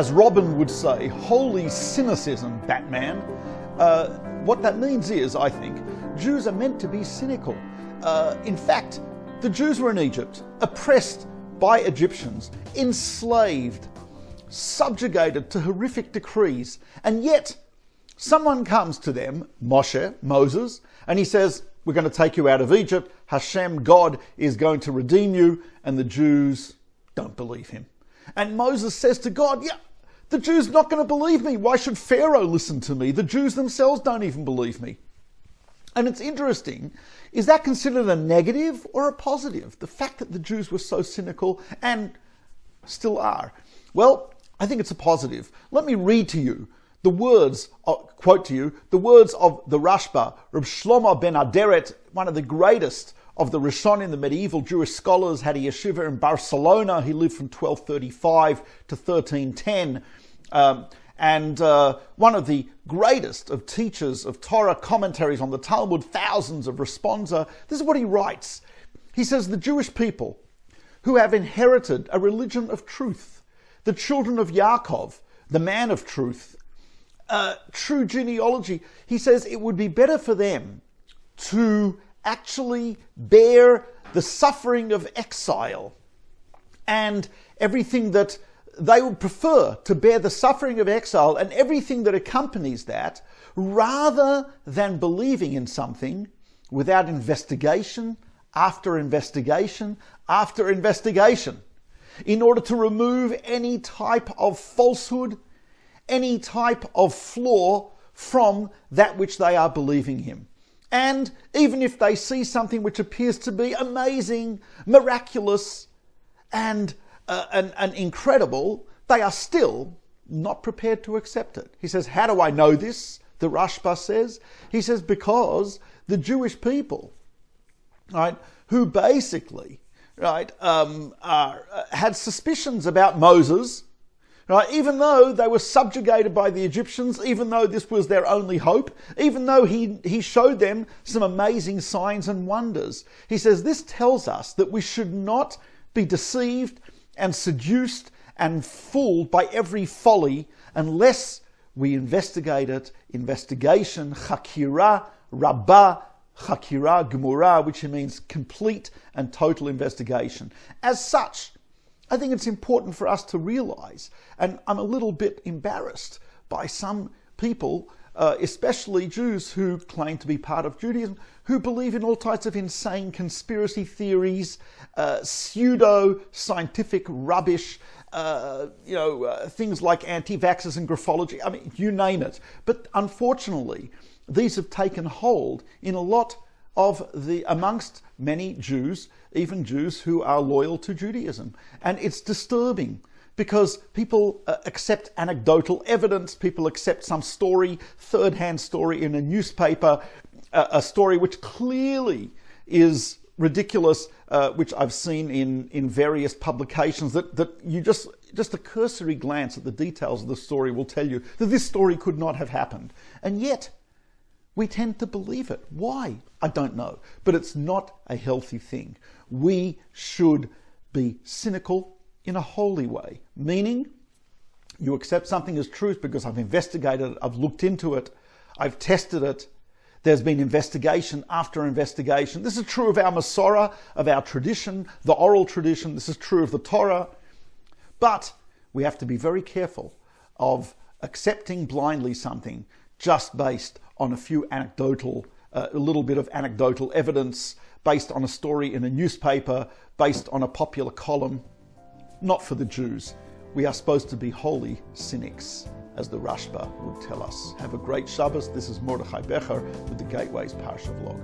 as Robin would say, holy cynicism, Batman. What that means is, I think, Jews are meant to be cynical. In fact, the Jews were in Egypt, oppressed by Egyptians, enslaved, subjugated to horrific decrees, and yet someone comes to them, Moses, and he says, we're going to take you out of Egypt, Hashem, God, is going to redeem you, and the Jews don't believe him. And Moses says to God, yeah, the Jews are not going to believe me. Why should Pharaoh listen to me? The Jews themselves don't even believe me. And it's interesting, is that considered a negative or a positive? The fact that the Jews were so cynical and still are. Well, I think it's a positive. Let me read to you the words, quote to you, the words of the Rashba, Reb Shlomo ben Aderet, one of the greatest of the Rishonim, the medieval Jewish scholars, had a yeshiva in Barcelona. He lived from 1235 to 1310. And one of the greatest of teachers of Torah, commentaries on the Talmud, thousands of responsa. This is what he writes. He says, the Jewish people who have inherited a religion of truth, the children of Yaakov, the man of truth, true genealogy, he says it would be better for them to actually bear the suffering of exile and everything that they would prefer to bear the suffering of exile and everything that accompanies that, rather than believing in something without investigation after investigation after investigation, in order to remove any type of falsehood, any type of flaw from that which they are believing in. And even if they see something which appears to be amazing, miraculous, and incredible, they are still not prepared to accept it. He says, how do I know this? The Rashba says. He says, because the Jewish people, right, who basically, right, had suspicions about Moses, right, even though they were subjugated by the Egyptians, even though this was their only hope, even though he showed them some amazing signs and wonders. He says, this tells us that we should not be deceived and seduced and fooled by every folly unless we investigate it. Investigation, chakira, rabbah, chakira, gemura, which means complete and total investigation. As such, I think it's important for us to realize, and I'm a little bit embarrassed by some people, especially Jews who claim to be part of Judaism, who believe in all types of insane conspiracy theories, pseudo-scientific rubbish, things like anti-vaxxers and graphology. I mean, you name it. But unfortunately, these have taken hold in a lot of amongst many Jews, even Jews who are loyal to Judaism. And it's disturbing because people accept anecdotal evidence, people accept some story, third-hand story in a newspaper, a story which clearly is ridiculous, which I've seen in various publications, that you just a cursory glance at the details of the story will tell you that this story could not have happened. And yet, we tend to believe it. Why? I don't know. But it's not a healthy thing. We should be cynical in a holy way, meaning you accept something as truth because I've investigated it, I've looked into it, I've tested it, there's been investigation after investigation. This is true of our Masorah, of our tradition, the oral tradition. This is true of the Torah. But we have to be very careful of accepting blindly something just based on a little bit of anecdotal evidence, based on a story in a newspaper, based on a popular column. Not for the Jews. We are supposed to be holy cynics, as the Rashba would tell us. Have a great Shabbos. This is Mordechai Becher with the Gateways Parsha Vlog.